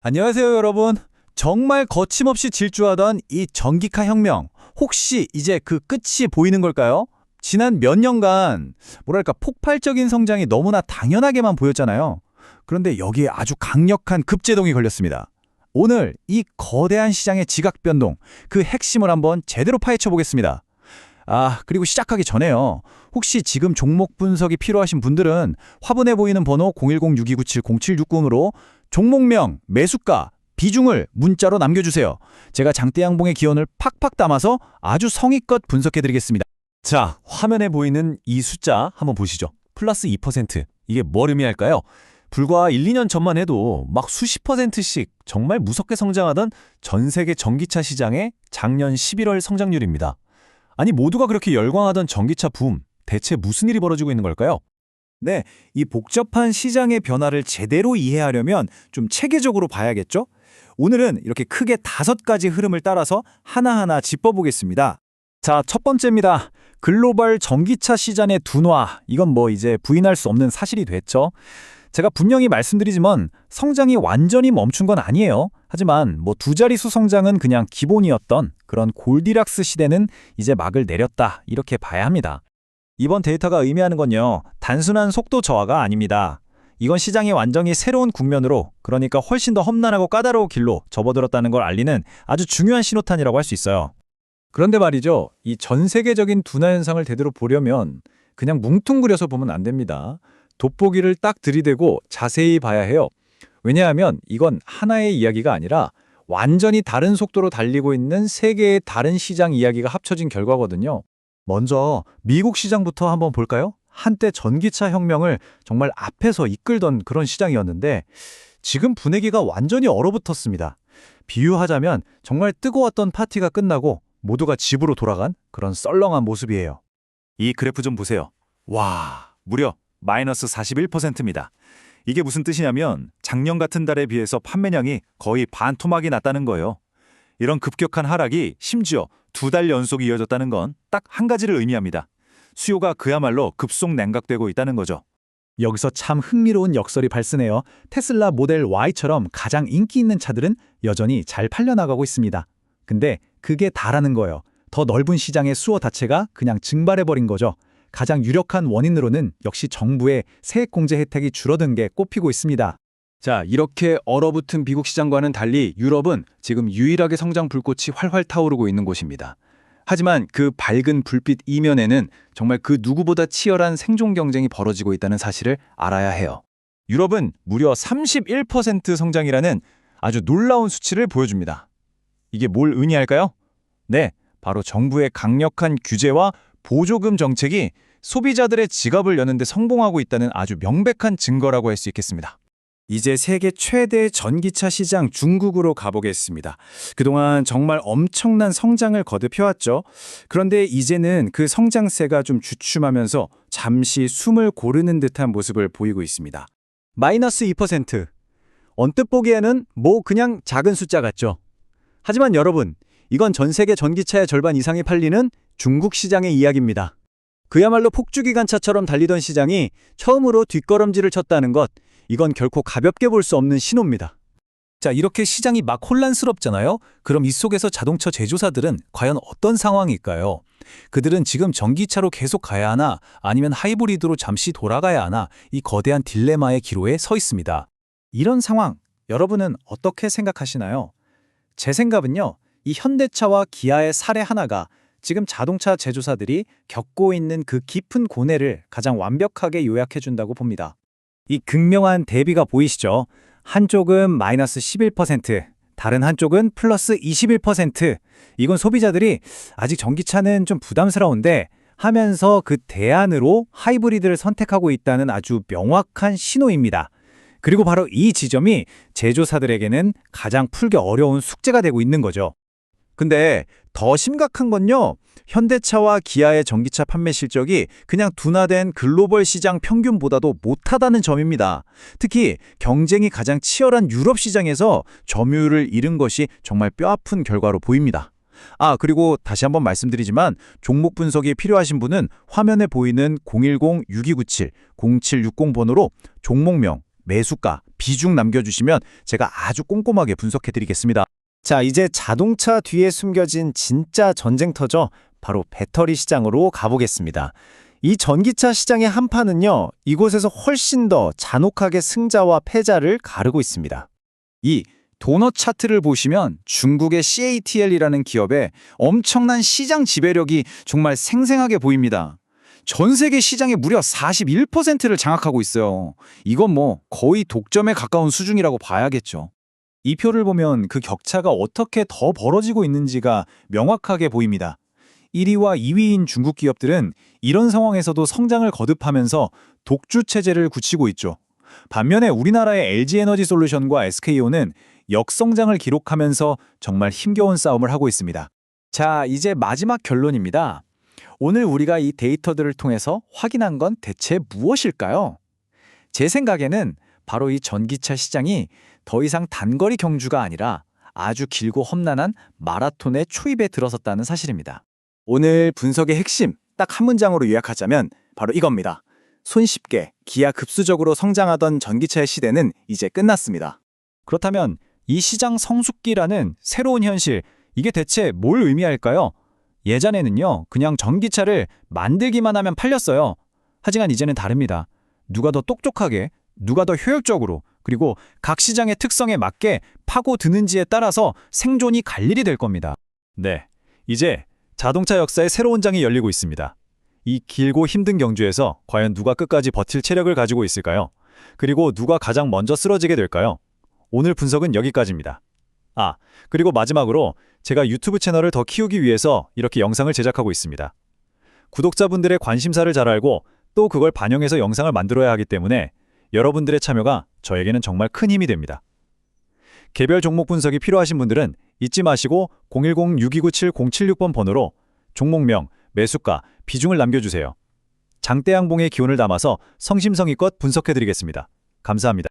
안녕하세요, 여러분. 정말 거침없이 질주하던 이 전기차 혁명, 혹시 이제 그 끝이 보이는 걸까요? 지난 몇 년간 뭐랄까 폭발적인 성장이 너무나 당연하게만 보였잖아요. 그런데 여기에 아주 강력한 급제동이 걸렸습니다. 오늘 이 거대한 시장의 지각 변동, 그 핵심을 한번 제대로 파헤쳐 보겠습니다. 그리고 시작하기 전에요. 혹시 지금 종목 분석이 필요하신 분들은 화분에 보이는 번호 010-6297-0760으로 종목명, 매수가, 비중을 문자로 남겨주세요. 제가 장대양봉의 기원을 팍팍 담아서 아주 성의껏 분석해드리겠습니다. 자, 화면에 보이는 이 숫자 한번 보시죠. 플러스 2%. 이게 뭘 의미할까요? 불과 1, 2년 전만 해도 막 수십 %씩 정말 무섭게 성장하던 전 세계 전기차 시장의 작년 11월 성장률입니다. 아니, 모두가 그렇게 열광하던 전기차 붐, 대체 무슨 일이 벌어지고 있는 걸까요? 네, 이 복잡한 시장의 변화를 제대로 이해하려면 좀 체계적으로 봐야겠죠? 오늘은 이렇게 크게 5가지 흐름을 따라서 하나하나 짚어보겠습니다. 자, 첫 번째입니다. 글로벌 전기차 시장의 둔화. 이건 뭐 이제 부인할 수 없는 사실이 됐죠. 제가 분명히 말씀드리지만 성장이 완전히 멈춘 건 아니에요. 하지만 뭐 두 자릿수 성장은 그냥 기본이었던 그런 골디락스 시대는 이제 막을 내렸다. 이렇게 봐야 합니다. 이번 데이터가 의미하는 건요, 단순한 속도 저하가 아닙니다. 이건 시장이 완전히 새로운 국면으로, 그러니까 훨씬 더 험난하고 까다로운 길로 접어들었다는 걸 알리는 아주 중요한 신호탄이라고 할 수 있어요. 그런데 말이죠, 이 전 세계적인 둔화 현상을 제대로 보려면 그냥 뭉뚱그려서 보면 안 됩니다. 돋보기를 딱 들이대고 자세히 봐야 해요. 왜냐하면 이건 하나의 이야기가 아니라 완전히 다른 속도로 달리고 있는 세 개의 다른 시장 이야기가 합쳐진 결과거든요. 먼저 미국 시장부터 한번 볼까요? 한때 전기차 혁명을 정말 앞에서 이끌던 그런 시장이었는데 지금 분위기가 완전히 얼어붙었습니다. 비유하자면 정말 뜨거웠던 파티가 끝나고 모두가 집으로 돌아간 그런 썰렁한 모습이에요. 이 그래프 좀 보세요. 와, 무려 마이너스 41%입니다. 이게 무슨 뜻이냐면 작년 같은 달에 비해서 판매량이 거의 반토막이 났다는 거예요. 이런 급격한 하락이 심지어 2달 연속 이어졌다는 건 딱 한 가지를 의미합니다. 수요가 그야말로 급속 냉각되고 있다는 거죠. 여기서 참 흥미로운 역설이 발생해요. 테슬라 모델 Y처럼 가장 인기 있는 차들은 여전히 잘 팔려나가고 있습니다. 근데 그게 다라는 거예요. 더 넓은 시장의 수요 자체가 그냥 증발해버린 거죠. 가장 유력한 원인으로는 역시 정부의 세액공제 혜택이 줄어든 게 꼽히고 있습니다. 자, 이렇게 얼어붙은 미국 시장과는 달리 유럽은 지금 유일하게 성장 불꽃이 활활 타오르고 있는 곳입니다. 하지만 그 밝은 불빛 이면에는 정말 그 누구보다 치열한 생존 경쟁이 벌어지고 있다는 사실을 알아야 해요. 유럽은 무려 31% 성장이라는 아주 놀라운 수치를 보여줍니다. 이게 뭘 의미할까요? 네, 바로 정부의 강력한 규제와 보조금 정책이 소비자들의 지갑을 여는데 성공하고 있다는 아주 명백한 증거라고 할 수 있겠습니다. 이제 세계 최대 전기차 시장 중국으로 가보겠습니다. 그동안 정말 엄청난 성장을 거듭해왔죠. 그런데 이제는 그 성장세가 좀 주춤하면서 잠시 숨을 고르는 듯한 모습을 보이고 있습니다. 마이너스 2%. 언뜻 보기에는 뭐 그냥 작은 숫자 같죠. 하지만 여러분, 이건 전 세계 전기차의 절반 이상이 팔리는 중국 시장의 이야기입니다. 그야말로 폭주기관차처럼 달리던 시장이 처음으로 뒷걸음질을 쳤다는 것, 이건 결코 가볍게 볼 수 없는 신호입니다. 자, 이렇게 시장이 막 혼란스럽잖아요? 그럼 이 속에서 자동차 제조사들은 과연 어떤 상황일까요? 그들은 지금 전기차로 계속 가야 하나 아니면 하이브리드로 잠시 돌아가야 하나 이 거대한 딜레마의 기로에 서 있습니다. 이런 상황, 여러분은 어떻게 생각하시나요? 제 생각은요, 이 현대차와 기아의 사례 하나가 지금 자동차 제조사들이 겪고 있는 그 깊은 고뇌를 가장 완벽하게 요약해준다고 봅니다. 이 극명한 대비가 보이시죠? 한쪽은 마이너스 11%, 다른 한쪽은 플러스 21%. 이건 소비자들이 아직 전기차는 좀 부담스러운데 하면서 그 대안으로 하이브리드를 선택하고 있다는 아주 명확한 신호입니다. 그리고 바로 이 지점이 제조사들에게는 가장 풀기 어려운 숙제가 되고 있는 거죠. 근데 더 심각한 건요, 현대차와 기아의 전기차 판매 실적이 그냥 둔화된 글로벌 시장 평균보다도 못하다는 점입니다. 특히 경쟁이 가장 치열한 유럽 시장에서 점유율을 잃은 것이 정말 뼈아픈 결과로 보입니다. 그리고 다시 한번 말씀드리지만 종목 분석이 필요하신 분은 화면에 보이는 010-6297-0760번호로 종목명, 매수가, 비중 남겨주시면 제가 아주 꼼꼼하게 분석해드리겠습니다. 자, 이제 자동차 뒤에 숨겨진 진짜 전쟁터죠. 바로 배터리 시장으로 가보겠습니다. 이 전기차 시장의 한판은요, 이곳에서 훨씬 더 잔혹하게 승자와 패자를 가르고 있습니다. 이 도넛 차트를 보시면 중국의 CATL이라는 기업의 엄청난 시장 지배력이 정말 생생하게 보입니다. 전 세계 시장의 무려 41%를 장악하고 있어요. 이건 뭐 거의 독점에 가까운 수준이라고 봐야겠죠. 이 표를 보면 그 격차가 어떻게 더 벌어지고 있는지가 명확하게 보입니다. 1위와 2위인 중국 기업들은 이런 상황에서도 성장을 거듭하면서 독주 체제를 굳히고 있죠. 반면에 우리나라의 LG에너지솔루션과 SK온은 역성장을 기록하면서 정말 힘겨운 싸움을 하고 있습니다. 자, 이제 마지막 결론입니다. 오늘 우리가 이 데이터들을 통해서 확인한 건 대체 무엇일까요? 제 생각에는 바로 이 전기차 시장이 더 이상 단거리 경주가 아니라 아주 길고 험난한 마라톤의 초입에 들어섰다는 사실입니다. 오늘 분석의 핵심 딱 한 문장으로 요약하자면 바로 이겁니다. 손쉽게 기하급수적으로 성장하던 전기차의 시대는 이제 끝났습니다. 그렇다면 이 시장 성숙기라는 새로운 현실, 이게 대체 뭘 의미할까요? 예전에는요, 그냥 전기차를 만들기만 하면 팔렸어요. 하지만 이제는 다릅니다. 누가 더 똑똑하게, 누가 더 효율적으로, 그리고 각 시장의 특성에 맞게 파고드는지에 따라서 생존이 갈 일이 될 겁니다. 네, 이제 자동차 역사의 새로운 장이 열리고 있습니다. 이 길고 힘든 경주에서 과연 누가 끝까지 버틸 체력을 가지고 있을까요? 그리고 누가 가장 먼저 쓰러지게 될까요? 오늘 분석은 여기까지입니다. 그리고 마지막으로 제가 유튜브 채널을 더 키우기 위해서 이렇게 영상을 제작하고 있습니다. 구독자분들의 관심사를 잘 알고 또 그걸 반영해서 영상을 만들어야 하기 때문에 여러분들의 참여가 저에게는 정말 큰 힘이 됩니다. 개별 종목 분석이 필요하신 분들은 잊지 마시고 010-6297-076번 번호로 종목명, 매수가, 비중을 남겨주세요. 장대양봉의 기운을 담아서 성심성의껏 분석해드리겠습니다. 감사합니다.